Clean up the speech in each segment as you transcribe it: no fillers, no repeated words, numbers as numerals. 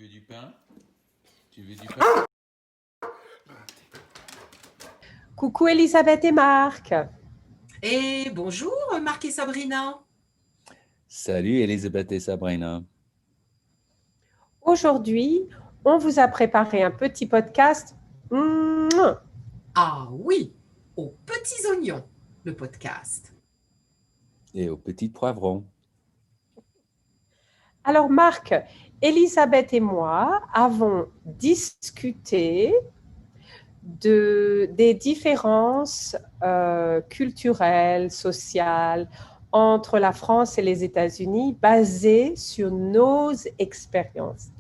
veux du pain? Tu veux du pain? Coucou Elisabeth et Marc. Et bonjour Marc et Sabrina. Salut Elisabeth et Sabrina. Aujourd'hui, on vous a préparé un petit podcast. Ah oui, aux petits oignons, le podcast. Et aux petits poivrons. Alors Marc, Elisabeth et moi avons discuté des différences culturelles, sociales entre la France et les États-Unis basées sur nos expériences.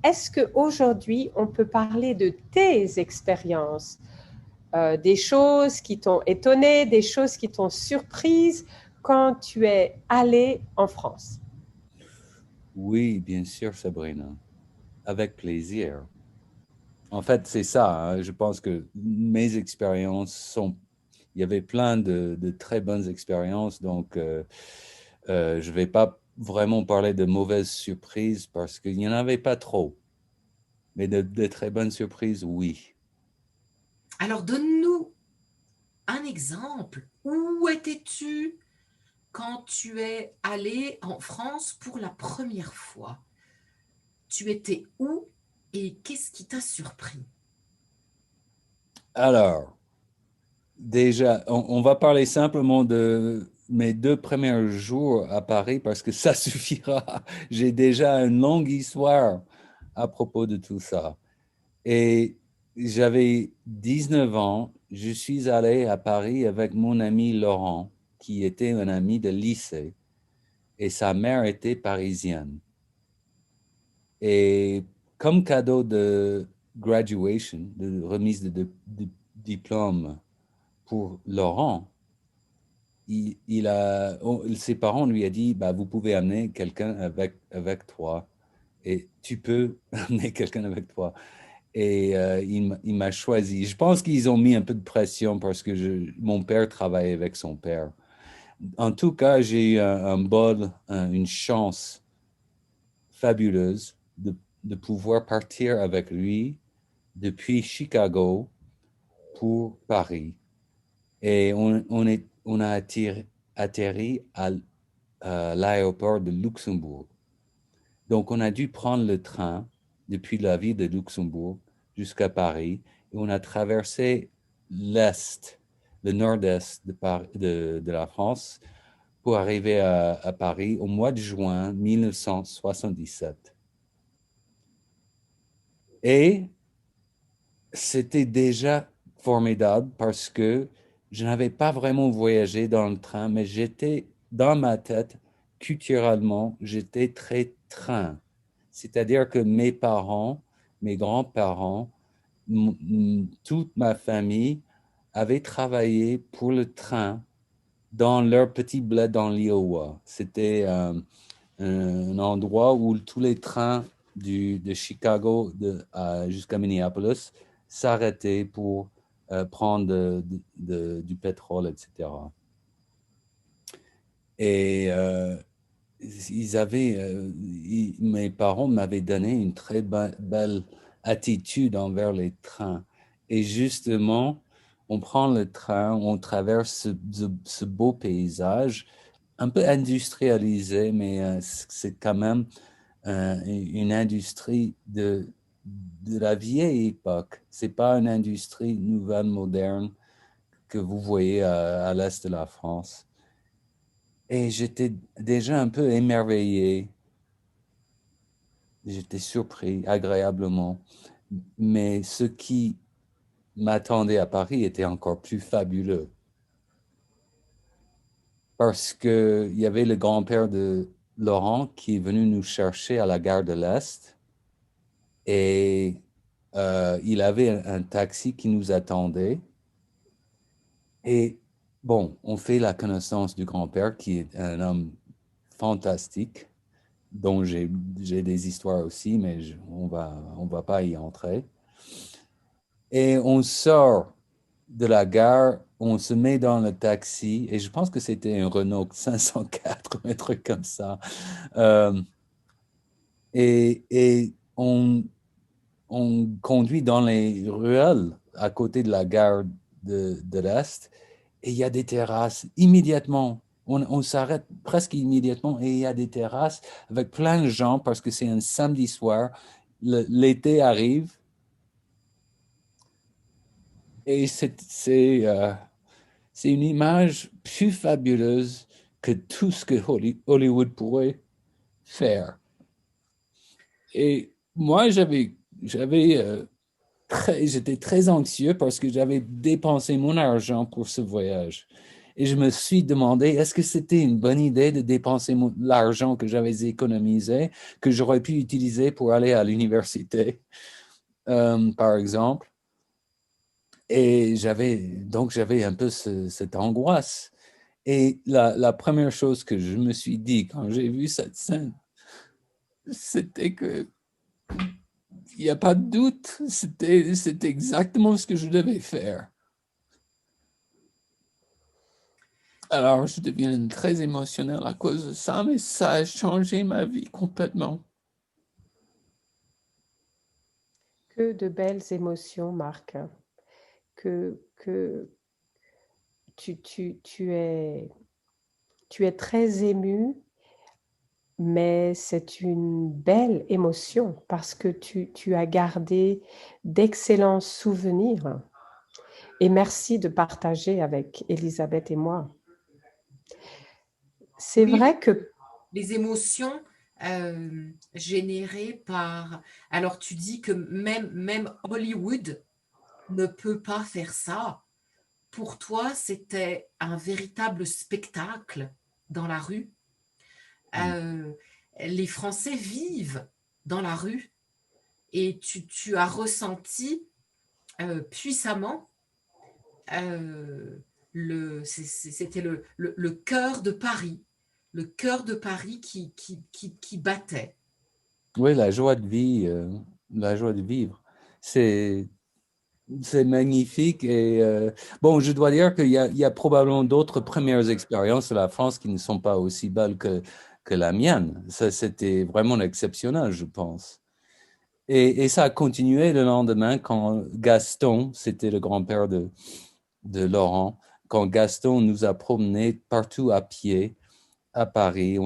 Est-ce qu'aujourd'hui, on peut parler de tes expériences, des choses qui t'ont étonné, des choses qui t'ont surprise quand tu es allé en France? Oui, bien sûr, Sabrina. Avec plaisir. En fait, c'est ça. Hein. Je pense que mes expériences sont... Il y avait plein de très bonnes expériences, donc je ne vais pas vraiment parler de mauvaises surprises parce qu'il n'y en avait pas trop. Mais de très bonnes surprises, oui. Alors donne-nous un exemple. Où étais-tu quand tu es allé en France pour la première fois? Tu étais où et qu'est-ce qui t'a surpris? Alors, déjà, on va parler simplement de mes 2 premiers jours à Paris parce que ça suffira. J'ai déjà une longue histoire à propos de tout ça. Et j'avais 19 ans, je suis allé à Paris avec mon ami Laurent, qui était un ami de lycée, et sa mère était parisienne. Et comme cadeau de graduation, de remise de diplôme pour Laurent, ses parents lui ont dit, bah, vous pouvez amener quelqu'un avec toi et tu peux amener quelqu'un avec toi. Et il m'a choisi. Je pense qu'ils ont mis un peu de pression parce que mon père travaillait avec son père. En tout cas, j'ai eu une chance fabuleuse de pouvoir partir avec lui depuis Chicago pour Paris. Et on a atterri à l'aéroport de Luxembourg. Donc, on a dû prendre le train depuis la ville de Luxembourg jusqu'à Paris et on a traversé l'Est, le nord-est de la France pour arriver à Paris au mois de juin 1977. Et c'était déjà formidable parce que je n'avais pas vraiment voyagé dans le train, mais j'étais dans ma tête, culturellement, j'étais très train. C'est-à-dire que mes parents, mes grands-parents, toute ma famille avait travaillé pour le train dans leur petit bled dans l'Iowa. C'était un endroit où tous les trains de Chicago jusqu'à Minneapolis s'arrêtaient pour prendre du pétrole, etc. Et mes parents m'avaient donné une très belle attitude envers les trains. Et justement, on prend le train, on traverse ce beau paysage, un peu industrialisé, mais c'est quand même une industrie de la vieille époque. C'est pas une industrie nouvelle, moderne que vous voyez à l'est de la France. Et j'étais déjà un peu émerveillé. J'étais surpris agréablement. Mais ce qui m'attendait à Paris était encore plus fabuleux. Parce qu'il y avait le grand-père de Laurent qui est venu nous chercher à la gare de l'Est. Et il avait un taxi qui nous attendait. Et bon, on fait la connaissance du grand-père qui est un homme fantastique, dont j'ai des histoires aussi, mais on va pas y entrer. Et on sort de la gare, on se met dans le taxi, et je pense que c'était un Renault 504, un truc comme ça. Et on, on conduit dans les ruelles à côté de la gare de l'Est et il y a des terrasses immédiatement. On s'arrête presque immédiatement et il y a des terrasses avec plein de gens parce que c'est un samedi soir. L'été arrive et c'est une image plus fabuleuse que tout ce que Hollywood pourrait faire. Et moi, j'étais très anxieux parce que j'avais dépensé mon argent pour ce voyage. Et je me suis demandé, est-ce que c'était une bonne idée de dépenser l'argent que j'avais économisé, que j'aurais pu utiliser pour aller à l'université, par exemple. Et j'avais un peu cette angoisse. Et la première chose que je me suis dit quand j'ai vu cette scène, c'était que il n'y a pas de doute, c'était exactement ce que je devais faire. Alors, je deviens très émotionnel à cause de ça, mais ça a changé ma vie complètement. Que de belles émotions, Marc. Que tu es très ému, mais c'est une belle émotion parce que tu as gardé d'excellents souvenirs. Et merci de partager avec Elisabeth et moi. C'est Oui, vrai que les émotions générées par... Alors, tu dis que même Hollywood ne peut pas faire ça. Pour toi, c'était un véritable spectacle dans la rue. Mm. Euh, les Français vivent dans la rue et tu as ressenti puissamment c'était le cœur de Paris, le cœur de Paris qui battait. Oui, la joie de vivre. C'est, c'est magnifique. Et bon, je dois dire il y a probablement d'autres premières expériences de la France qui ne sont pas aussi belles que la mienne. Ça, c'était vraiment exceptionnel, je pense. Et ça a continué le lendemain quand Gaston, c'était le grand-père de Laurent, quand Gaston nous a promenés partout à pied à Paris.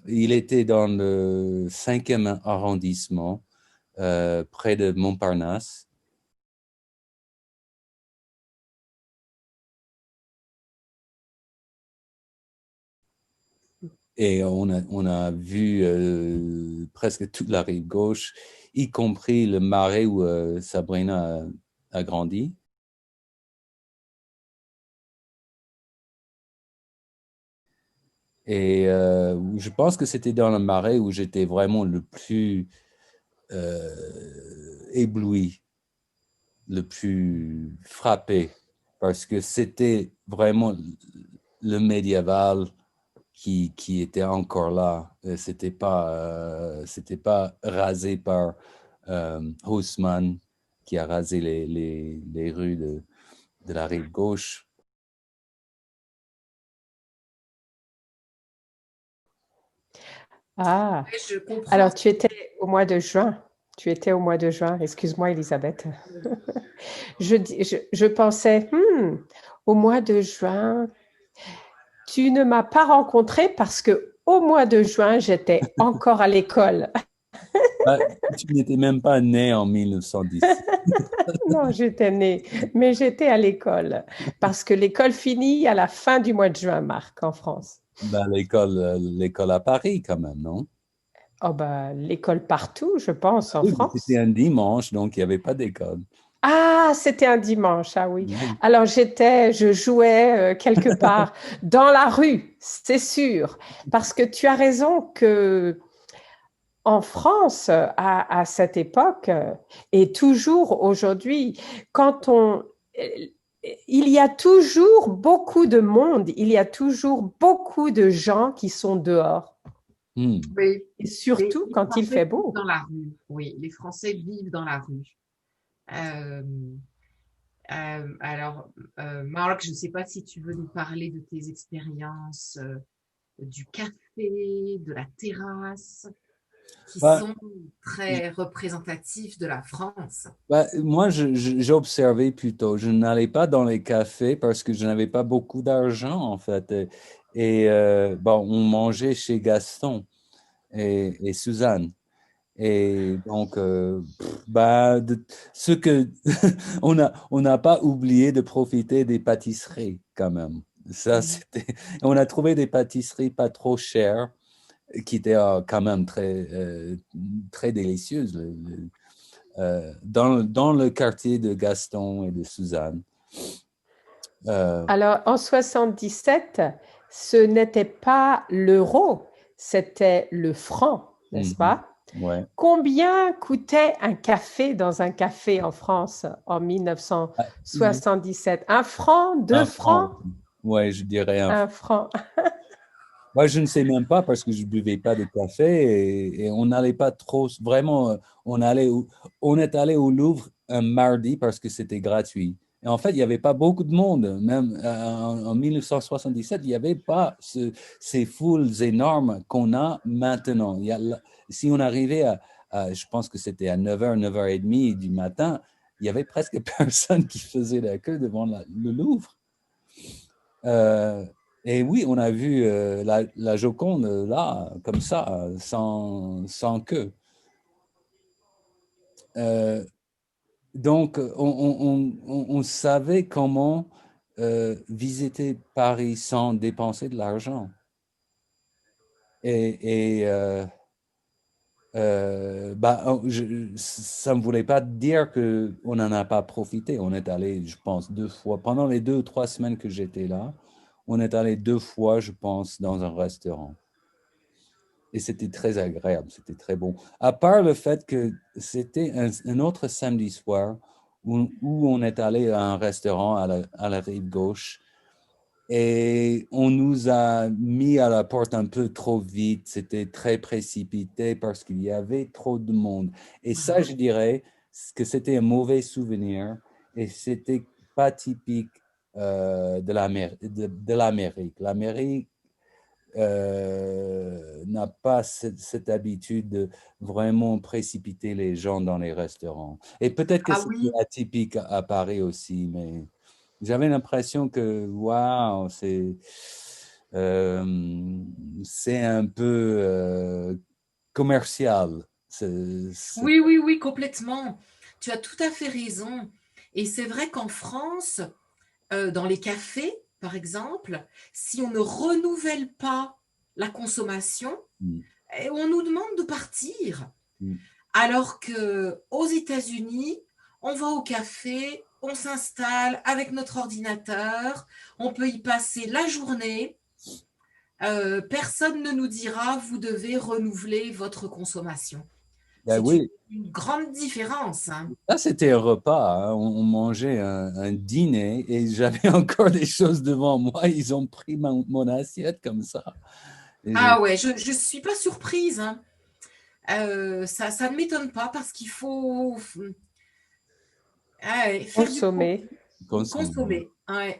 Il était dans le 5e arrondissement, près de Montparnasse. Et on a vu presque toute la rive gauche, y compris le marais où Sabrina a grandi. Et je pense que c'était dans le marais où j'étais vraiment le plus ébloui, le plus frappé, parce que c'était vraiment le médiéval qui était encore là. C'était pas rasé par Haussmann qui a rasé les rues de la rive gauche. ah, Je comprends. alors tu étais au mois de juin. Tu étais au mois de juin. Excuse-moi, Elisabeth. Je pensais, au mois de juin, tu ne m'as pas rencontré parce que au mois de juin, j'étais encore à l'école. Bah, tu n'étais même pas né en 1910. Non, j'étais née, mais j'étais à l'école parce que l'école finit à la fin du mois de juin, Marc, en France. Bah, l'école à Paris quand même, non? Oh bah, l'école partout, je pense, en Oui, mais c'était France. un dimanche, donc il n'y avait pas d'école. Ah, c'était un dimanche, ah oui. Oui. Alors je jouais quelque part dans la rue, c'est sûr, parce que tu as raison que en France, à cette époque, et toujours aujourd'hui, quand on, il y a toujours beaucoup de monde, il y a toujours beaucoup de gens qui sont dehors, Hmm. Oui, et surtout les quand il Français fait vivent beau. dans la rue. Oui, les Français vivent dans la rue. Euh, alors, Marc, je ne sais pas si tu veux nous parler de tes expériences du café, de la terrasse. qui Bah, sont très représentatifs de la France. moi, j'observais plutôt. Je n'allais pas dans les cafés parce que je n'avais pas beaucoup d'argent, en fait. Bon, on mangeait chez Gaston et Suzanne. Et donc, ce que on n'a pas oublié de profiter des pâtisseries quand même. Ça, Mhm. c'était. On a trouvé des pâtisseries pas trop chères qui étaient quand même très délicieuses dans le quartier de Gaston et de Suzanne. Euh, Alors, en 77, ce n'était pas l'euro, c'était le franc, n'est-ce mhm, pas? ouais. Combien coûtait un café dans un café en France en Ah, 1977? Un franc, deux un francs, franc. Ouais, je dirais un franc. un franc. Moi, je ne sais même pas parce que je ne buvais pas de café et on n'allait pas trop, vraiment, on est allé au Louvre un mardi parce que c'était gratuit. Et en fait, il n'y avait pas beaucoup de monde. Même en 1977, il n'y avait pas ces foules énormes qu'on a maintenant. Si on arrivait je pense que c'était à 9h, 9h30 du matin, il y avait presque personne qui faisait la queue devant le Louvre. Euh, et oui, on a vu la Joconde là, comme ça, sans queue. Euh, donc, on savait comment visiter Paris sans dépenser de l'argent. Ça ne voulait pas dire qu'on n'en a pas profité. On est allé, je pense, 2 fois. Pendant les 2 ou 3 semaines que j'étais là, on est allé 2 fois, je pense, dans un restaurant. Et c'était très agréable, c'était très bon. À part le fait que c'était un autre samedi soir où on est allé à un restaurant à la rive gauche et on nous a mis à la porte un peu trop vite. C'était très précipité parce qu'il y avait trop de monde. Et ça, Mhm. je dirais que c'était un mauvais souvenir et c'était pas typique de l'Amérique. L'Amérique n'a pas cette habitude de vraiment précipiter les gens dans les restaurants. Et peut-être que Ah c'était oui, atypique à Paris aussi, mais j'avais l'impression que, waouh, c'est un peu commercial. oui, oui, oui, complètement. Tu as tout à fait raison. Et c'est vrai qu'en France, dans les cafés, par exemple, si on ne renouvelle pas la consommation, Mm, on nous demande de partir. mm. Alors que aux États-Unis, on va au café, on s'installe avec notre ordinateur, on peut y passer la journée. Personne ne nous dira vous devez renouveler votre consommation. Ben C'est oui, une grande différence, hein. là c'était un repas, hein. On mangeait un dîner et j'avais encore des choses devant moi. Ils ont pris mon assiette comme ça. Et Ah ouais, je ne suis pas surprise, hein. Ça ne m'étonne pas parce qu'il faut faire du Consommer. consommé. consommer. Ouais.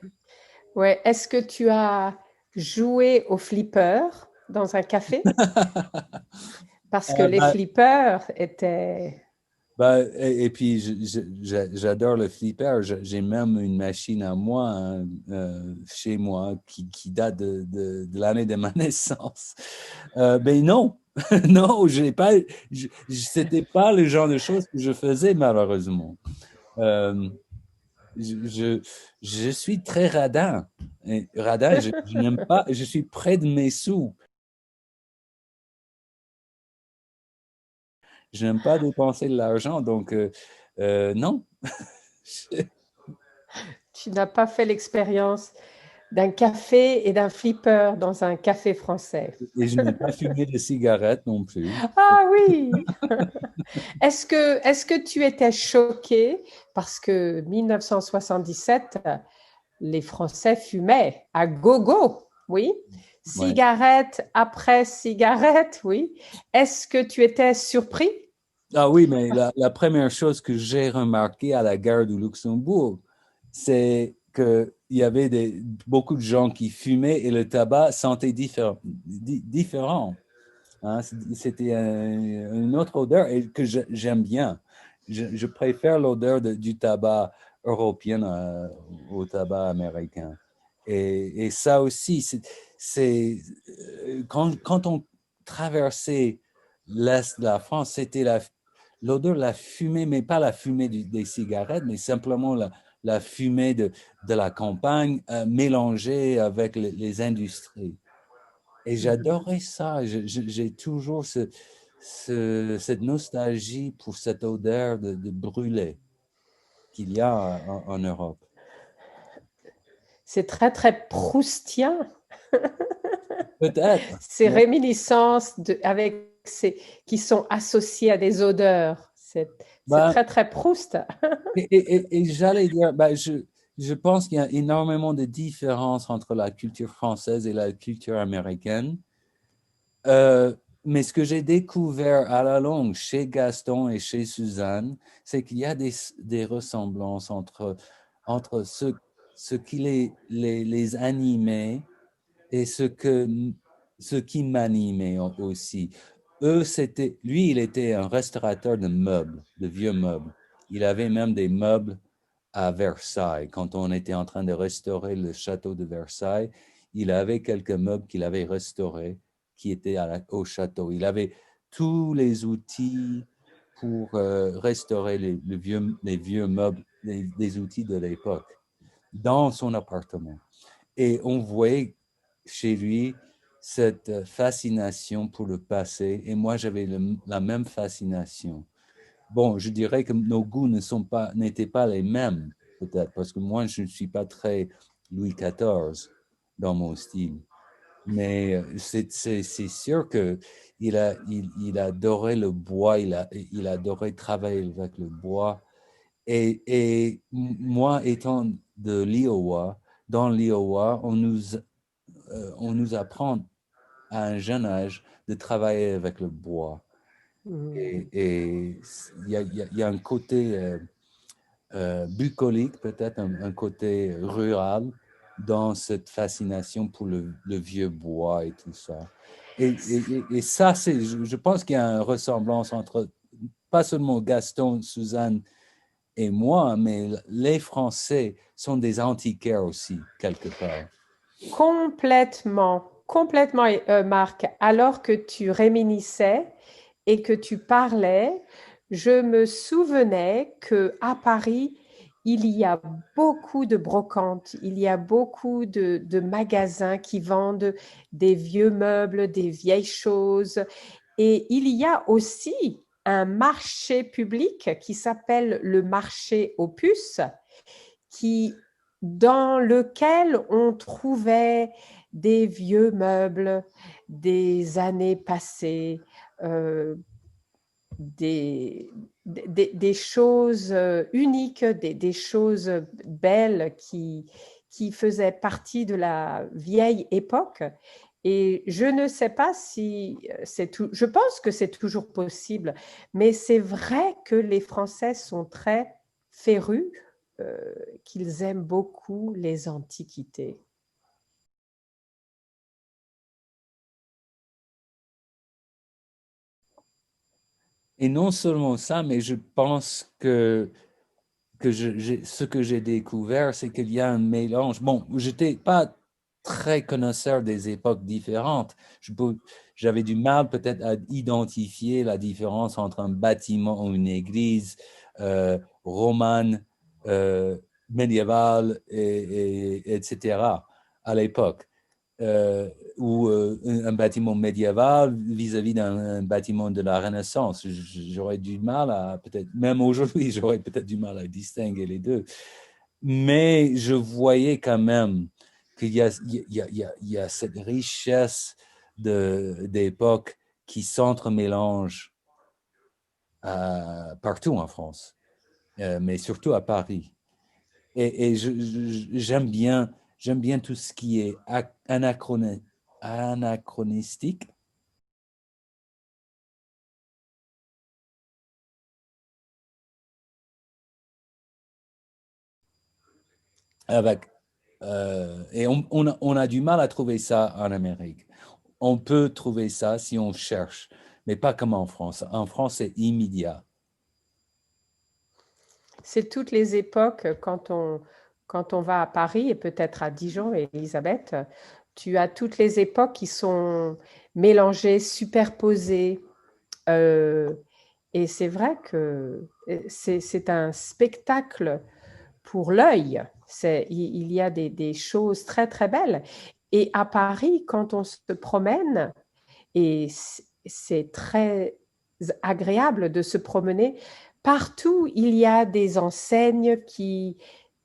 Ouais. Est-ce que tu as joué au flipper dans un café? Parce que les Bah, flippers étaient... et puis, j'adore le flipper. J'ai même une machine à moi hein, chez moi qui date de l'année de ma naissance. Ben non, non, j'ai pas, c'était pas le genre de choses que je faisais malheureusement. Euh, je, je, je suis très radin. Et radin, je n'aime pas, je suis près de mes sous. Je n'aime pas dépenser de l'argent, donc non. Tu n'as pas fait l'expérience d'un café et d'un flipper dans un café français. Et je n'ai pas fumé de cigarette non plus. Ah oui! Est-ce que tu étais choqué parce que 1977, les Français fumaient à gogo, oui? Ouais. Cigarette après cigarette, oui. Est-ce que tu étais surpris? Ah oui, mais la première chose que j'ai remarqué à la gare du Luxembourg, c'est qu'il y avait beaucoup de gens qui fumaient et le tabac sentait différent. hein. C'était une autre odeur et que j'aime bien. Je préfère l'odeur du tabac européen au tabac américain. Et ça aussi, quand on traversait l'Est de la France, c'était l'odeur de la fumée, mais pas la fumée des cigarettes, mais simplement la fumée de la campagne mélangée avec les industries. Et j'adorais ça. J'ai toujours cette nostalgie pour cette odeur de brûlé qu'il y a en Europe. C'est très, très proustien, Peut-être. ces Ouais. réminiscences qui sont associées à des odeurs. C'est Ben, très, très Proust. et j'allais dire, ben, je pense qu'il y a énormément de différences entre la culture française et la culture américaine. Euh, mais ce que j'ai découvert à la longue chez Gaston et chez Suzanne, c'est qu'il y a des ressemblances entre ce qui les animait et ce qui m'animait aussi. Lui, il était un restaurateur de meubles, de vieux meubles. Il avait même des meubles à Versailles. Quand on était en train de restaurer le château de Versailles, il avait quelques meubles qu'il avait restaurés qui étaient au château. Il avait tous les outils pour restaurer les vieux meubles, les outils de l'époque dans son appartement. Et on voyait chez lui cette fascination pour le passé. Et moi, j'avais la même fascination. Bon, je dirais que nos goûts n'étaient pas les mêmes, peut-être, parce que moi, je ne suis pas très Louis XIV dans mon style. Mais c'est sûr que il adorait le bois, il adorait travailler avec le bois. Et moi, étant de l'Iowa, dans l'Iowa, on nous apprend à un jeune âge de travailler avec le bois. Et il y a un côté bucolique, peut-être un côté rural dans cette fascination pour le vieux bois et tout ça. Et ça, je pense qu'il y a une ressemblance entre pas seulement Gaston, Suzanne et moi, mais les Français sont des antiquaires aussi, quelque part. Complètement, complètement, Marc. Alors que tu réminissais et que tu parlais, je me souvenais que à Paris, il y a beaucoup de brocantes, il y a beaucoup de magasins qui vendent des vieux meubles, des vieilles choses. Et il y a aussi un marché public qui s'appelle le marché aux puces, qui, dans lequel on trouvait des vieux meubles des années passées, euh, des, des choses uniques, des choses belles qui faisaient partie de la vieille époque. Et je ne sais pas si c'est tout, je pense que c'est toujours possible, mais c'est vrai que les Français sont très férus, qu'ils aiment beaucoup les antiquités. Et non seulement ça, mais je pense que ce que j'ai découvert, c'est qu'il y a un mélange. Bon, j'étais pas très connaisseur des époques différentes. J'avais du mal peut-être à identifier la différence entre un bâtiment ou une église romane, médiévale, etc. à l'époque ou un bâtiment médiéval vis-à-vis d'un bâtiment de la Renaissance. J'aurais du mal à, peut-être, même aujourd'hui, j'aurais peut-être du mal à distinguer les deux. Mais je voyais quand même qu'il y a, il y a cette richesse d'époque qui s'entremélange partout en France, mais surtout à Paris. Et j'aime bien tout ce qui est anachronistique avec, et on a du mal à trouver ça en Amérique. on peut trouver ça si on cherche, mais pas comme en France. En France, c'est immédiat. C'est toutes les époques, quand on va à Paris et peut-être à Dijon, Elisabeth, tu as toutes les époques qui sont mélangées, superposées. Et c'est vrai que c'est un spectacle pour l'œil. Il y a des choses très, très belles. Et à Paris, quand on se promène, et c'est très agréable de se promener, partout, il y a des enseignes qui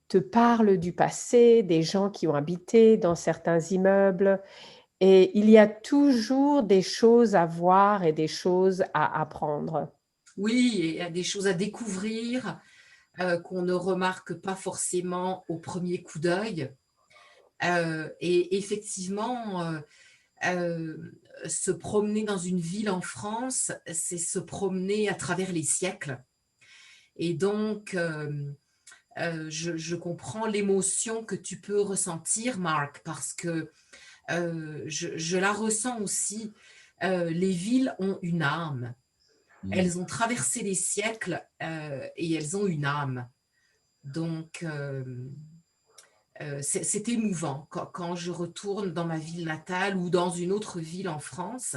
te parlent du passé, des gens qui ont habité dans certains immeubles. Et il y a toujours des choses à voir et des choses à apprendre. Oui, et il y a des choses à découvrir qu'on ne remarque pas forcément au premier coup d'œil. Et effectivement, se promener dans une ville en France, c'est se promener à travers les siècles. Et donc, je comprends l'émotion que tu peux ressentir, Marc, parce que je la ressens aussi. Les villes ont une âme. Elles ont traversé les siècles et elles ont une âme. Donc, c'est émouvant quand je retourne dans ma ville natale ou dans une autre ville en France.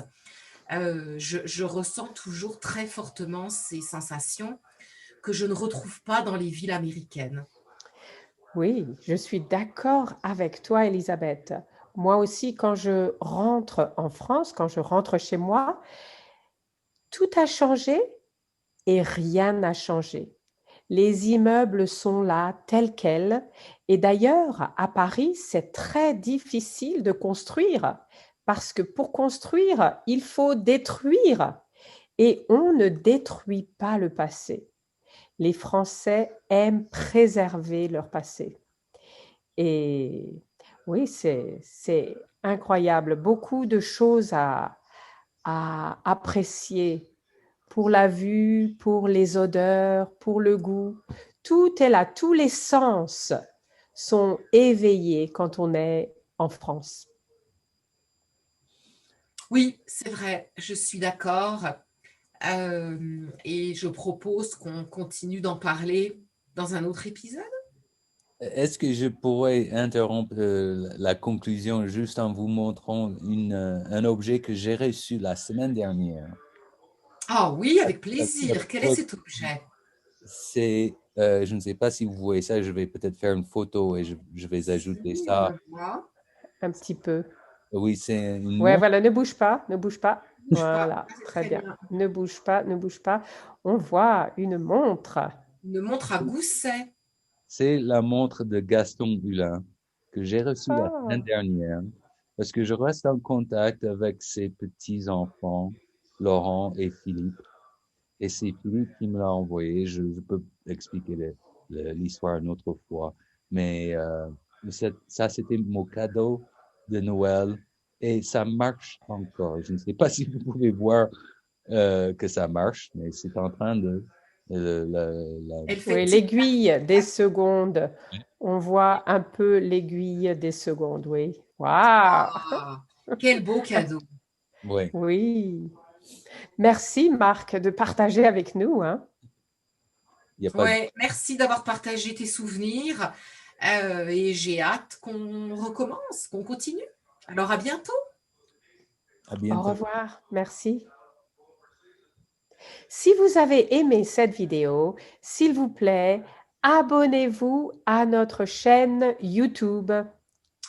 Je ressens toujours très fortement ces sensations que je ne retrouve pas dans les villes américaines. Oui, je suis d'accord avec toi, Elisabeth. Moi aussi, quand je rentre en France, quand je rentre chez moi, tout a changé et rien n'a changé. Les immeubles sont là tels quels. Et d'ailleurs, à Paris, c'est très difficile de construire parce que pour construire, il faut détruire. Et on ne détruit pas le passé. Les Français aiment préserver leur passé. Et oui, c'est incroyable. Beaucoup de choses à apprécier pour la vue, pour les odeurs, pour le goût. Tout est là, tous les sens sont éveillés quand on est en France. Oui, c'est vrai, je suis d'accord. Et je propose qu'on continue d'en parler dans un autre épisode. Est-ce que je pourrais interrompre la conclusion juste en vous montrant un objet que j'ai reçu la semaine dernière? Ah oui, avec Le plaisir. Quel est produit, cet objet? c'est, je ne sais pas si vous voyez ça, je vais peut-être faire une photo et je vais Si, ajouter on ça. le voit. Un petit peu. Oui, c'est une Ouais, montre. voilà, ne bouge pas, ne bouge pas. Bouge pas. Voilà, Ah, c'est très très bien. bien. Ne bouge pas, ne bouge pas. On voit une montre. Une montre à gousset. C'est la montre de Gaston Hulin que j'ai reçue la Ah, semaine dernière parce que je reste en contact avec ses petits-enfants, Laurent et Philippe. Et c'est Philippe qui me l'a envoyé. Je peux expliquer l'histoire une autre fois. Mais ça, c'était mon cadeau de Noël. Et ça marche encore. Je ne sais pas si vous pouvez voir que ça marche, mais c'est en train de... Elle fait oui, tic. l'aiguille des secondes. On voit un peu l'aiguille des secondes, oui. Waouh! Ah, quel beau cadeau. Oui, Oui. Merci, Marc, de partager avec nous, hein. il n'y a pas de... Ouais, merci d'avoir partagé tes souvenirs. Et j'ai hâte qu'on recommence, qu'on continue. Alors à bientôt. À Au bientôt. revoir. Merci. Si vous avez aimé cette vidéo, s'il vous plaît, abonnez-vous à notre chaîne YouTube.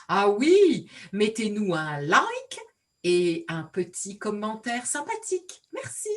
Ah oui, mettez-nous un like et un petit commentaire sympathique. Merci.